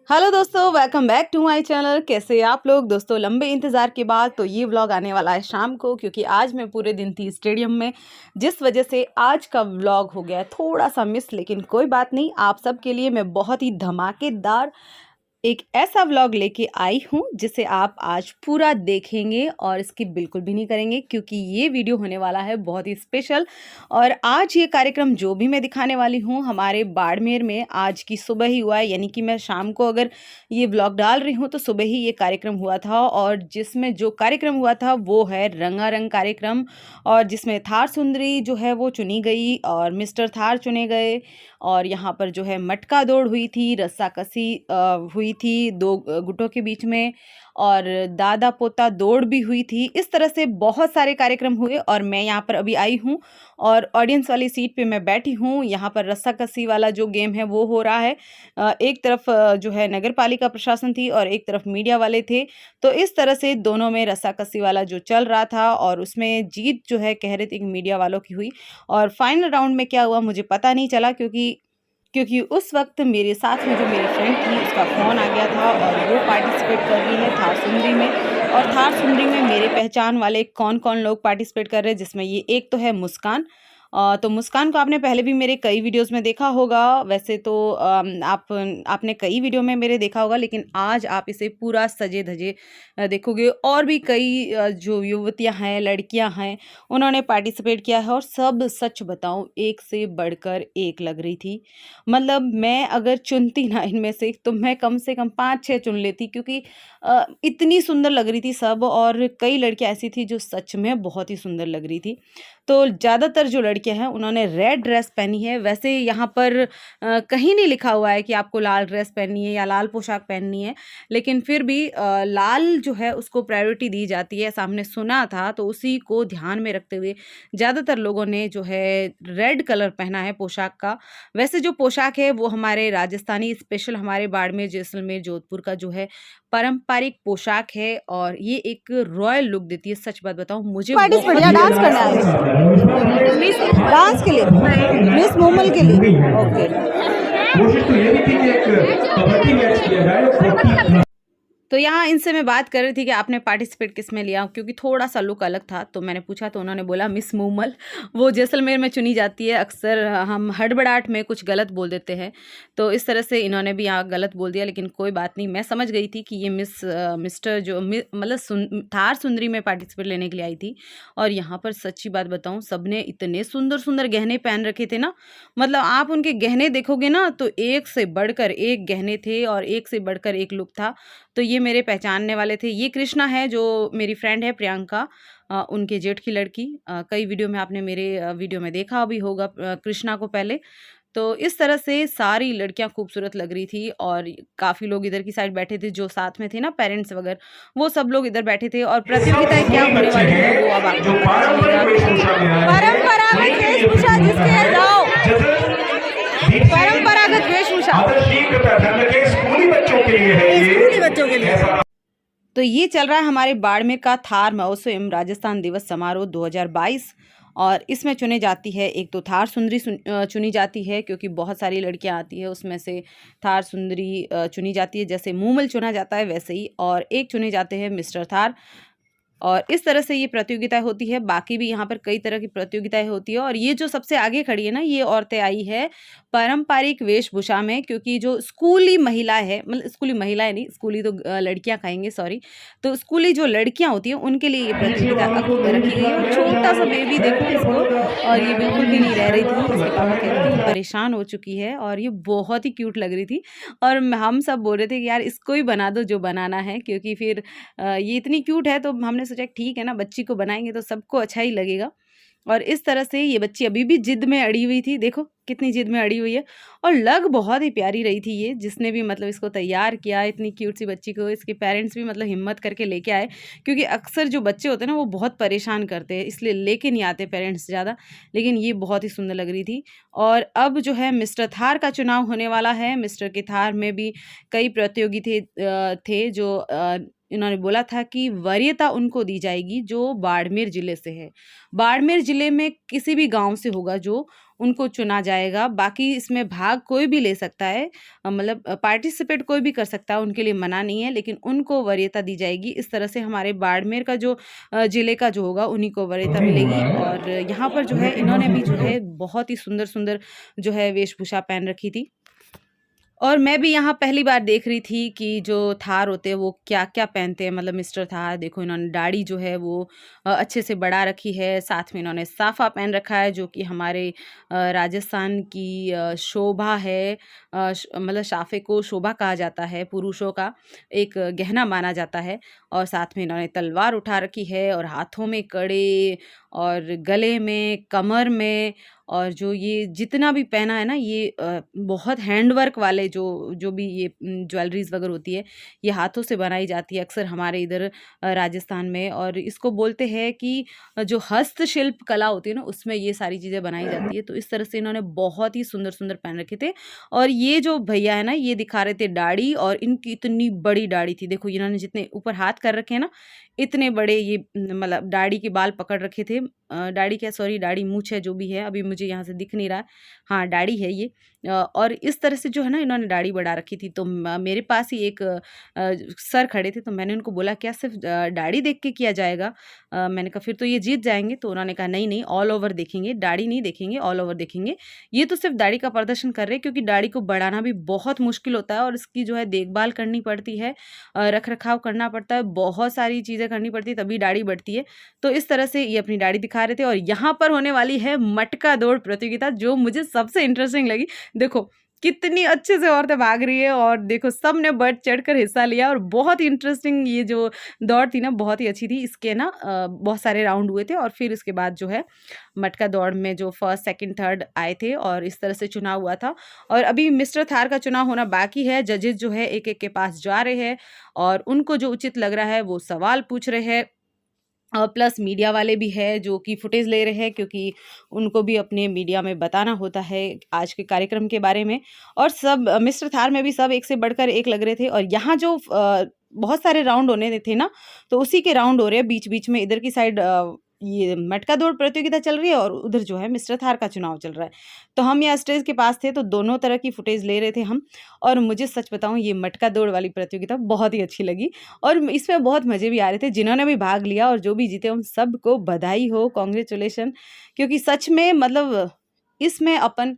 Hello दोस्तों, welcome back to my channel. कैसे आप लोग दोस्तों? लंबे इंतज़ार के बाद तो ये व्लॉग आने वाला है शाम को, क्योंकि आज मैं पूरे दिन थी स्टेडियम में, जिस वजह से आज का व्लॉग हो गया है थोड़ा सा मिस। लेकिन कोई बात नहीं, आप सबके लिए मैं बहुत ही धमाकेदार एक ऐसा व्लॉग लेके आई हूँ जिसे आप आज पूरा देखेंगे और स्किप बिल्कुल भी नहीं करेंगे, क्योंकि ये वीडियो होने वाला है बहुत ही स्पेशल। और आज ये कार्यक्रम जो भी मैं दिखाने वाली हूँ हमारे बाड़मेर में आज की सुबह ही हुआ है, यानी कि मैं शाम को अगर ये व्लॉग डाल रही हूँ तो सुबह ही ये कार्यक्रम हुआ था। और जिसमें जो कार्यक्रम हुआ था वो है रंगारंग कार्यक्रम, और जिसमें थार सुंदरी जो है वो चुनी गई और मिस्टर थार चुने गए। और यहाँ पर जो है मटका दौड़ हुई थी, रस्साकसी हुई थी दो गुटों के बीच में, और दादा पोता दौड़ भी हुई थी। इस तरह से बहुत सारे कार्यक्रम हुए और मैं यहाँ पर अभी आई हूँ और ऑडियंस वाली सीट पे मैं बैठी हूँ। यहाँ पर रस्साकसी वाला जो गेम है वो हो रहा है। एक तरफ जो है नगर पालिका प्रशासन थी और एक तरफ मीडिया वाले थे। तो इस तरह से दोनों में रस्साकसी वाला जो चल रहा था, और उसमें जीत जो है कह रहे थे कि मीडिया वालों की हुई। और फाइनल राउंड में क्या हुआ मुझे पता नहीं चला, क्योंकि उस वक्त मेरे साथ में जो मेरी फ्रेंड थी उसका फ़ोन आ गया था और वो पार्टिसिपेट कर रही है थार सुंदरी में। और थार सुंदरी में मेरे पहचान वाले कौन कौन लोग पार्टिसिपेट कर रहे हैं, जिसमें ये एक तो है मुस्कान। तो मुस्कान को आपने पहले भी मेरे कई वीडियोस में देखा होगा। वैसे तो आपने कई वीडियो में मेरे देखा होगा, लेकिन आज आप इसे पूरा सजे धजे देखोगे। और भी कई जो युवतियां हैं, लड़कियां हैं, उन्होंने पार्टिसिपेट किया है और सब सच बताऊं एक से बढ़कर एक लग रही थी। मतलब मैं अगर चुनती ना इनमें से तो मैं कम से कम 5-6 चुन लेती, क्योंकि इतनी सुंदर लग रही थी सब। और कई लड़कियां ऐसी थी जो सच में बहुत ही सुंदर लग रही थी। तो ज़्यादातर जो लड़कियां हैं उन्होंने रेड ड्रेस पहनी है। वैसे यहाँ पर कहीं नहीं लिखा हुआ है कि आपको लाल ड्रेस पहननी है या लाल पोशाक पहननी है, लेकिन फिर भी लाल जो है उसको प्रायोरिटी दी जाती है, ऐसा हमने सुना था। तो उसी को ध्यान में रखते हुए ज़्यादातर लोगों ने जो है रेड कलर पहना है पोशाक का। वैसे जो पोशाक है वो हमारे राजस्थानी स्पेशल हमारे बाड़मेर, जैसलमेर, जोधपुर का जो है पारंपरिक पोशाक है, और ये एक रॉयल लुक देती है। सच बात बताऊं, मुझे पार्टिसिपेट या डांस करना है मिस डांस के लिए मिस मोमल के लिए ओके। कोशिश तो ये भी थी कि एक कबड्डी मैच किया जाए। तो यहाँ इनसे मैं बात कर रही थी कि आपने पार्टिसिपेट किस में लिया, क्योंकि थोड़ा सा लुक अलग था। तो मैंने पूछा तो उन्होंने बोला मिस मूमल, वो जैसलमेर में चुनी जाती है। अक्सर हम हड़बड़ाहट में कुछ गलत बोल देते हैं, तो इस तरह से इन्होंने भी यहाँ गलत बोल दिया। लेकिन कोई बात नहीं, मैं समझ गई थी कि ये मिस्टर जो मतलब थार सुंदरी में पार्टिसिपेट लेने के लिए आई थी। और यहाँ पर सच्ची बात बताऊँ, सबने इतने सुंदर सुंदर गहने पहन रखे थे ना। मतलब आप उनके गहने देखोगे ना तो एक से बढ़कर एक गहने थे और एक से बढ़कर एक लुक था। तो ये मेरे पहचानने वाले थे। ये कृष्णा है जो मेरी फ्रेंड है प्रियंका, उनके जेठ की लड़की। कई वीडियो में आपने मेरे वीडियो में देखा भी होगा कृष्णा को पहले। तो इस तरह से सारी लड़कियां खूबसूरत लग रही थी, और काफ़ी लोग इधर की साइड बैठे थे जो साथ में थे ना, पेरेंट्स वगैरह, वो सब लोग इधर बैठे थे। और प्रतियोगिताएं क्या होने वाली है वो अब आपको पता चलेगा। परंपरागत वेशभूषा जिसके जाओ, परंपरागत वेशभूषा स्कूली बच्चों के लिए है ये। स्कूली बच्चों के लिए। तो ये चल रहा है हमारे बाड़मेर का थार महोत्सव एवं राजस्थान दिवस समारोह 2022। और इसमें चुने जाती है, एक तो थार सुंदरी चुनी जाती है, क्योंकि बहुत सारी लड़कियां आती है, उसमें से थार सुंदरी चुनी जाती है। जैसे मूमल चुना जाता है वैसे ही, और एक चुने जाते हैं मिस्टर थार। और इस तरह से ये प्रतियोगिताएं होती है। बाकी भी यहाँ पर कई तरह की प्रतियोगिताएं होती है। और ये जो सबसे आगे खड़ी है ना, ये औरतें आई है पारंपरिक वेशभूषा में, क्योंकि जो स्कूली महिला है, मतलब स्कूली महिलाएं नहीं, स्कूली तो लड़कियां कहेंगे, सॉरी। तो स्कूली जो लड़कियां होती हैं उनके लिए ये प्रतियोगिता रखी गई है। और छोटा सा बेबी देखो इसको, और ये बिल्कुल भी नहीं रह रही थी। इसके पापा कह रहे थे परेशान हो चुकी है, और ये बहुत ही क्यूट लग रही थी। और हम सब बोल रहे थे कि यार इसको ही बना दो जो बनाना है, क्योंकि फिर ये इतनी क्यूट है। तो हमने सोचा ठीक है ना, बच्ची को बनाएंगे तो सबको अच्छा ही लगेगा। और इस तरह से ये बच्ची अभी भी जिद में अड़ी हुई थी, देखो कितनी जिद में अड़ी हुई है। और लग बहुत ही प्यारी रही थी ये, जिसने भी मतलब इसको तैयार किया, इतनी क्यूट सी बच्ची को इसके पेरेंट्स भी मतलब हिम्मत करके लेके आए। क्योंकि अक्सर जो बच्चे होते हैं ना वो बहुत परेशान करते हैं, इसलिए लेके नहीं आते पेरेंट्स ज़्यादा। लेकिन ये बहुत ही सुंदर लग रही थी। और अब जो है मिस्टर थार का चुनाव होने वाला है। मिस्टर के थार में भी कई प्रतियोगी थे जो इन्होंने बोला था कि वरीयता उनको दी जाएगी जो बाड़मेर ज़िले से है। बाड़मेर ज़िले में किसी भी गांव से होगा जो, उनको चुना जाएगा। बाकी इसमें भाग कोई भी ले सकता है, मतलब पार्टिसिपेट कोई भी कर सकता है, उनके लिए मना नहीं है, लेकिन उनको वरीयता दी जाएगी। इस तरह से हमारे बाड़मेर का जो ज़िले का जो होगा उन्हीं को वरीयता मिलेगी। और यहाँ पर जो है इन्होंने भी जो है बहुत ही सुंदर-सुंदर जो है वेशभूषा पहन रखी थी। और मैं भी यहाँ पहली बार देख रही थी कि जो थार होते हैं वो क्या-क्या पहनते हैं। मतलब मिस्टर थार देखो, इन्होंने दाढ़ी जो है वो अच्छे से बढ़ा रखी है, साथ में इन्होंने साफ़ा पहन रखा है जो कि हमारे राजस्थान की शोभा है। मतलब साफ़े को शोभा कहा जाता है, पुरुषों का एक गहना माना जाता है। और साथ में इन्होंने तलवार उठा रखी है और हाथों में कड़े और गले में, कमर में, और जो ये जितना भी पहना है ना, ये बहुत हैंडवर्क वाले जो भी ये ज्वेलरीज़ वगैरह होती है, ये हाथों से बनाई जाती है अक्सर हमारे इधर राजस्थान में। और इसको बोलते हैं कि जो हस्तशिल्प कला होती है ना, उसमें ये सारी चीज़ें बनाई जाती है। तो इस तरह से इन्होंने बहुत ही सुंदर-सुंदर पहन रखे थे। और ये जो भैया है ना, ये दिखा रहे थे दाढ़ी, और इनकी इतनी बड़ी दाढ़ी थी। देखो, इन्होंने जितने ऊपर हाथ कर रखे हैं ना, इतने बड़े ये मतलब दाढ़ी के बाल पकड़ रखे थे। दाढ़ी क्या, सॉरी, दाढ़ी मूँछ है जो भी है, अभी मुझे यहाँ से दिख नहीं रहा है। हाँ, दाढ़ी है ये। और इस तरह से जो है ना, इन्होंने दाढ़ी बढ़ा रखी थी। तो मेरे पास ही एक सर खड़े थे, तो मैंने उनको बोला, क्या सिर्फ दाढ़ी देख के किया जाएगा? मैंने कहा फिर तो ये जीत जाएँगे। तो उन्होंने कहा नहीं, नहीं, ऑल ओवर देखेंगे, दाढ़ी नहीं देखेंगे, ऑल ओवर देखेंगे। ये तो सिर्फ दाढ़ी का प्रदर्शन कर रहे हैं, क्योंकि दाढ़ी को बढ़ाना भी बहुत मुश्किल होता है और इसकी जो है देखभाल करनी पड़ती है, रख-रखाव करना पड़ता है, बहुत सारी चीज़ें करनी पड़ती है, तभी दाढ़ी बढ़ती है। तो इस तरह से ये अपनी दाढ़ी दिखा रहे थे। और यहाँ पर होने वाली है मटका दौड़ प्रतियोगिता, जो मुझे सबसे इंटरेस्टिंग लगी। देखो, कितनी अच्छे से औरतें भाग रही है, और देखो सबने बढ़ चढ़कर हिस्सा लिया, और बहुत ही इंटरेस्टिंग ये जो दौड़ थी ना, बहुत ही अच्छी थी। इसके ना बहुत सारे राउंड हुए थे, और फिर इसके बाद जो है मटका दौड़ में जो फर्स्ट, सेकंड, थर्ड आए थे, और इस तरह से चुनाव हुआ था। और अभी मिस्टर थार का चुनाव होना बाकी है। जजेस जो है एक-एक के पास जा रहे हैं, और उनको जो उचित लग रहा है वो सवाल पूछ रहे हैं। प्लस मीडिया वाले भी हैं जो कि फुटेज ले रहे हैं, क्योंकि उनको भी अपने मीडिया में बताना होता है आज के कार्यक्रम के बारे में। और सब मिस्टर थार में भी सब एक से बढ़कर एक लग रहे थे। और यहाँ जो बहुत सारे राउंड होने थे ना, तो उसी के राउंड हो रहे हैं बीच-बीच में। इधर की साइड ये मटका दौड़ प्रतियोगिता चल रही है, और उधर जो है मिस्टर थार का चुनाव चल रहा है। तो हम यहाँ स्टेज के पास थे, तो दोनों तरह की फुटेज ले रहे थे हम। और मुझे सच बताऊँ, ये मटका दौड़ वाली प्रतियोगिता बहुत ही अच्छी लगी, और इसमें बहुत मज़े भी आ रहे थे। जिन्होंने भी भाग लिया और जो भी जीते, उन सबको बधाई हो, कांग्रेचुलेशन। क्योंकि सच में मतलब इसमें अपन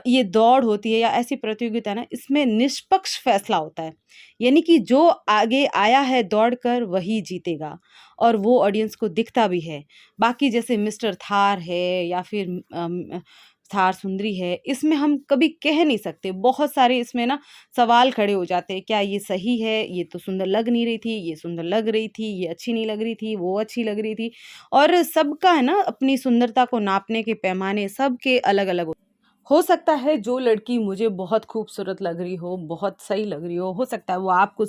ये दौड़ होती है या ऐसी प्रतियोगिता है ना, इसमें निष्पक्ष फैसला होता है। यानी कि जो आगे आया है दौड़कर, वही जीतेगा, और वो ऑडियंस को दिखता भी है। बाकी जैसे मिस्टर थार है या फिर थार सुंदरी है, इसमें हम कभी कह नहीं सकते। बहुत सारे इसमें ना सवाल खड़े हो जाते हैं, क्या ये सही है? ये तो सुंदर लग नहीं रही थी, ये सुंदर लग रही थी, ये अच्छी नहीं लग रही थी, वो अच्छी लग रही थी। और सबका है ना, अपनी सुंदरता को नापने के पैमाने सबके अलग-अलग हो सकता है जो लड़की मुझे बहुत खूबसूरत लग रही हो, बहुत सही लग रही हो सकता है वो आपको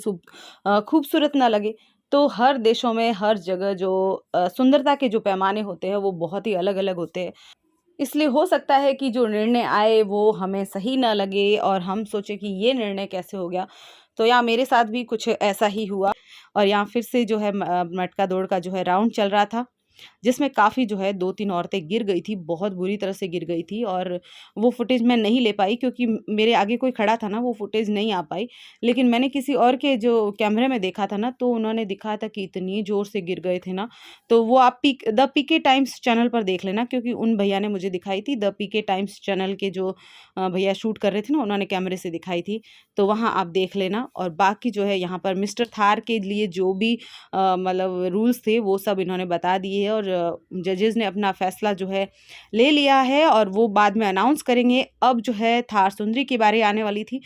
खूबसूरत ना लगे। तो हर देशों में, हर जगह जो सुंदरता के जो पैमाने होते हैं, वो बहुत ही अलग-अलग होते हैं। इसलिए हो सकता है कि जो निर्णय आए वो हमें सही ना लगे, और हम सोचें कि ये निर्णय कैसे हो गया। तो यहाँ मेरे साथ भी कुछ ऐसा ही हुआ। और यहाँ फिर से जो है मटका दौड़ का जो है राउंड चल रहा था, जिसमें काफ़ी जो है 2-3 औरतें गिर गई थी, बहुत बुरी तरह से गिर गई थी। और वो फुटेज मैं नहीं ले पाई, क्योंकि मेरे आगे कोई खड़ा था ना, वो फुटेज नहीं आ पाई। लेकिन मैंने किसी और के जो कैमरे में देखा था ना, तो उन्होंने दिखाया था कि इतनी ज़ोर से गिर गए थे ना। तो वो आप द पीके टाइम्स चैनल पर देख लेना, क्योंकि उन भैया ने मुझे दिखाई थी। द पीके टाइम्स चैनल के जो भैया शूट कर रहे थे ना, उन्होंने कैमरे से दिखाई थी। तो वहाँ आप देख लेना। और बाकी जो है यहाँ पर मिस्टर थार के लिए जो भी मतलब रूल्स थे, वो सब इन्होंने बता दिए है, और जजेस ने अपना फैसला जो है ले लिया है, और वो बाद में अनाउंस करेंगे। अब जो है थार सुंदरी की बारी आने वाली थी।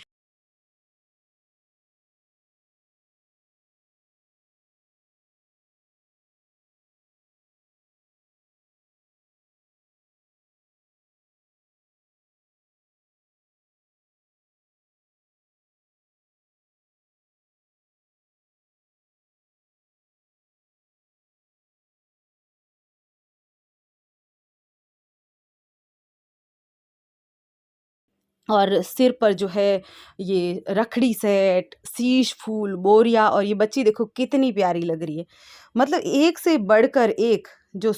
और सिर पर जो है ये रखड़ी सेट, शीश फूल, बोरिया, और ये बच्ची देखो कितनी प्यारी लग रही है। मतलब एक से बढ़कर एक जो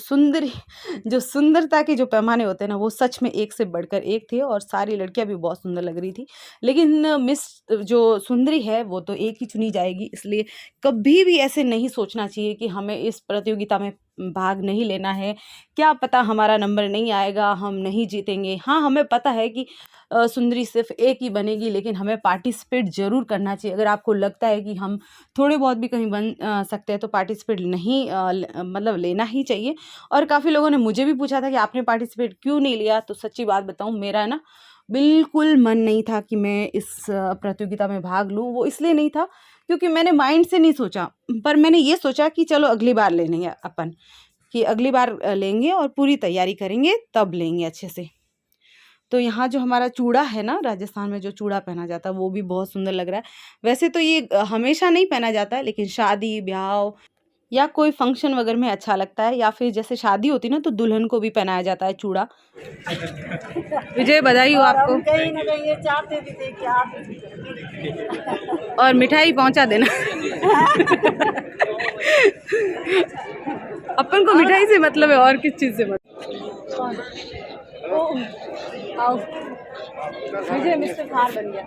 सुंदरता के जो पैमाने होते हैं ना, वो सच में एक से बढ़कर एक थे और सारी लड़कियां भी बहुत सुंदर लग रही थी। लेकिन मिस जो सुंदरी है वो तो एक ही चुनी जाएगी, इसलिए कभी भी ऐसे नहीं सोचना चाहिए कि हमें इस प्रतियोगिता में भाग नहीं लेना है, क्या पता हमारा नंबर नहीं आएगा, हम नहीं जीतेंगे। हाँ, हमें पता है कि सुंदरी सिर्फ एक ही बनेगी, लेकिन हमें पार्टिसिपेट ज़रूर करना चाहिए। अगर आपको लगता है कि हम थोड़े बहुत भी कहीं बन सकते हैं तो पार्टिसिपेट नहीं मतलब लेना ही चाहिए। और काफ़ी लोगों ने मुझे भी पूछा था कि आपने पार्टिसिपेट क्यों नहीं लिया, तो सच्ची बात बताऊं, मेरा ना बिल्कुल मन नहीं था कि मैं इस प्रतियोगिता में भाग लूं। वो इसलिए नहीं था क्योंकि मैंने माइंड से नहीं सोचा, पर मैंने ये सोचा कि चलो अगली बार लेंगे अपन, कि अगली बार लेंगे और पूरी तैयारी करेंगे तब लेंगे अच्छे से। तो यहाँ जो हमारा चूड़ा है ना, राजस्थान में जो चूड़ा पहना जाता है वो भी बहुत सुंदर लग रहा है। वैसे तो ये हमेशा नहीं पहना जाता है, लेकिन शादी ब्याह या कोई फंक्शन वगैरह में अच्छा लगता है, या फिर जैसे शादी होती ना तो दुल्हन को भी पहनाया जाता है चूड़ा। विजय, बधाई हो आपको। कहीं ना कहीं ये चाहते भी थे कि आप और मिठाई पहुंचा देना। अपन को मिठाई से मतलब है, और किस चीज से मतलब। आओ, विजय मिस्टर थार बन गया।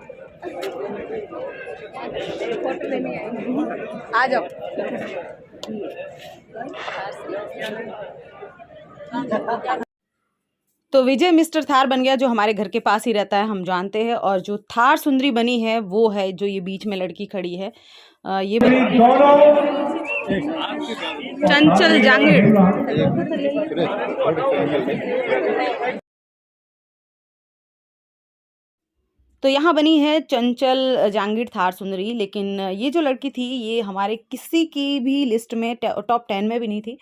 फोटो लेने आई, आ जाओ। तो विजय मिस्टर थार बन गया, जो हमारे घर के पास ही रहता है, हम जानते हैं। और जो थार सुंदरी बनी है वो है जो ये बीच में लड़की खड़ी है, ये चंचल जांगीड़। तो यहाँ बनी है चंचल जांगीड़ थार सुंदरी। लेकिन ये जो लड़की थी ये हमारे किसी की भी लिस्ट में टॉप 10 में भी नहीं थी।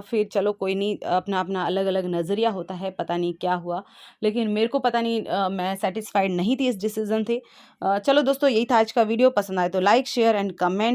फिर चलो कोई नहीं, अपना अपना अलग अलग नज़रिया होता है, पता नहीं क्या हुआ, लेकिन मेरे को पता नहीं, मैं सेटिस्फाइड नहीं थी इस डिसीज़न से। चलो दोस्तों, यही था आज का वीडियो। पसंद आए तो लाइक शेयर एंड कमेंट।